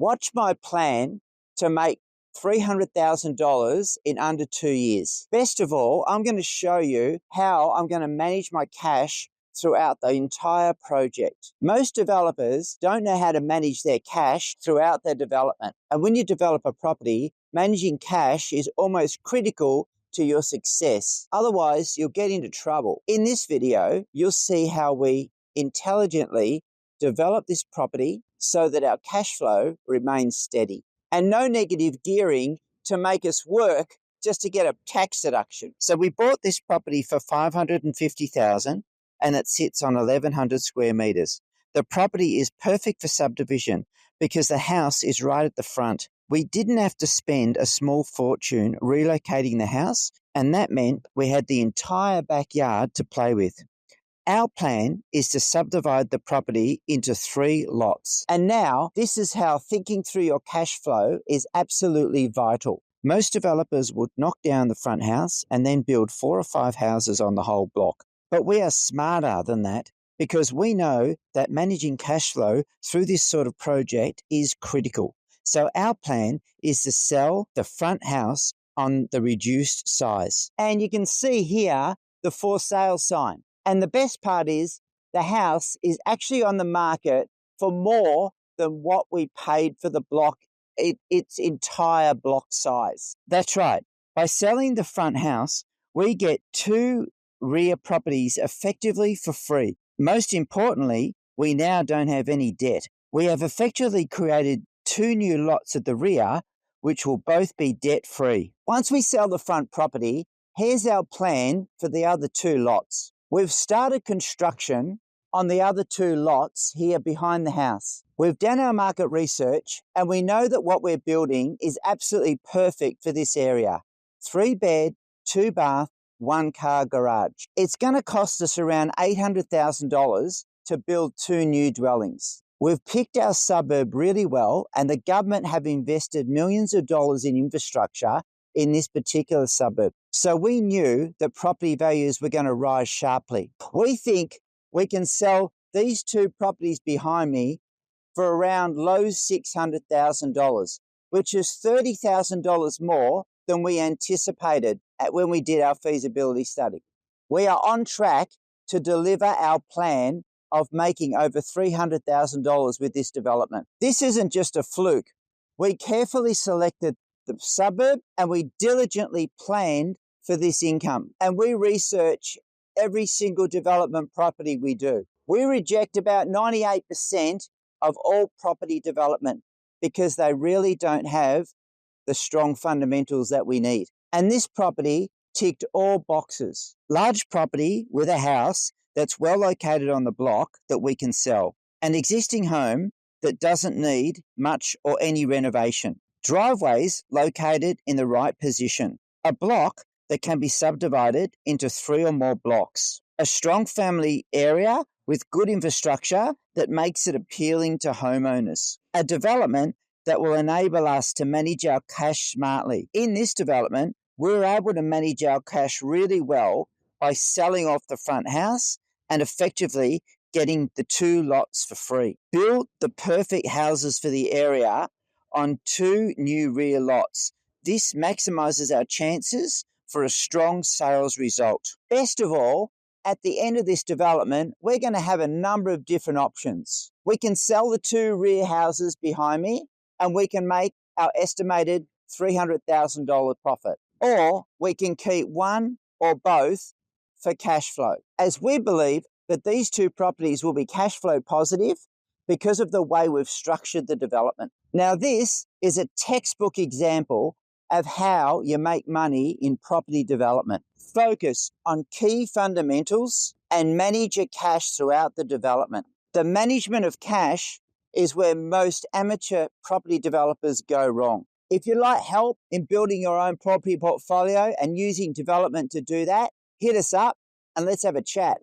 Watch my plan to make $300,000 in under 2 years. Best of all, I'm going to show you how I'm going to manage my cash throughout the entire project. Most developers don't know how to manage their cash throughout their development. And when you develop a property, managing cash is almost critical to your success. Otherwise, you'll get into trouble. In this video, you'll see how we intelligently develop this property so that our cash flow remains steady. And no negative gearing to make us work just to get a tax deduction. So we bought this property for $550,000 and it sits on 1,100 square meters. The property is perfect for subdivision because the house is right at the front. We didn't have to spend a small fortune relocating the house, and that meant we had the entire backyard to play with. Our plan is to subdivide the property into 3 lots. And now, this is how thinking through your cash flow is absolutely vital. Most developers would knock down the front house and then build 4 or 5 houses on the whole block. But we are smarter than that because we know that managing cash flow through this sort of project is critical. So our plan is to sell the front house on the reduced size. And you can see here the for sale sign. And the best part is the house is actually on the market for more than what we paid for the block, its entire block size. That's right. By selling the front house, we get 2 rear properties effectively for free. Most importantly, we now don't have any debt. We have effectively created 2 new lots at the rear, which will both be debt-free. Once we sell the front property, here's our plan for the other 2 lots. We've started construction on the other 2 lots here behind the house. We've done our market research and we know that what we're building is absolutely perfect for this area. 3 bed, 2 bath, 1 car garage. It's going to cost us around $800,000 to build 2 new dwellings. We've picked our suburb really well and the government have invested millions of dollars in infrastructure in this particular suburb. So we knew that property values were going to rise sharply. We think we can sell these 2 properties behind me for around low $600,000, which is $30,000 more than we anticipated when we did our feasibility study. We are on track to deliver our plan of making over $300,000 with this development. This isn't just a fluke. We carefully selected the suburb and we diligently planned for this income. And we research every single development property we do. We reject about 98% of all property development because they really don't have the strong fundamentals that we need. And this property ticked all boxes. Large property with a house that's well located on the block that we can sell. An existing home that doesn't need much or any renovation. Driveways located in the right position. A block that can be subdivided into 3 or more blocks. A strong family area with good infrastructure that makes it appealing to homeowners. A development that will enable us to manage our cash smartly. In this development, we're able to manage our cash really well by selling off the front house and effectively getting the 2 lots for free. Build the perfect houses for the area on 2 new rear lots. This maximizes our chances for a strong sales result. Best of all, at the end of this development, we're going to have a number of different options. We can sell the 2 rear houses behind me and we can make our estimated $300,000 profit. Or we can keep one or both for cash flow, as we believe that these 2 properties will be cash flow positive because of the way we've structured the development. Now, this is a textbook example of how you make money in property development. Focus on key fundamentals and manage your cash throughout the development. The management of cash is where most amateur property developers go wrong. If you'd like help in building your own property portfolio and using development to do that, hit us up and let's have a chat.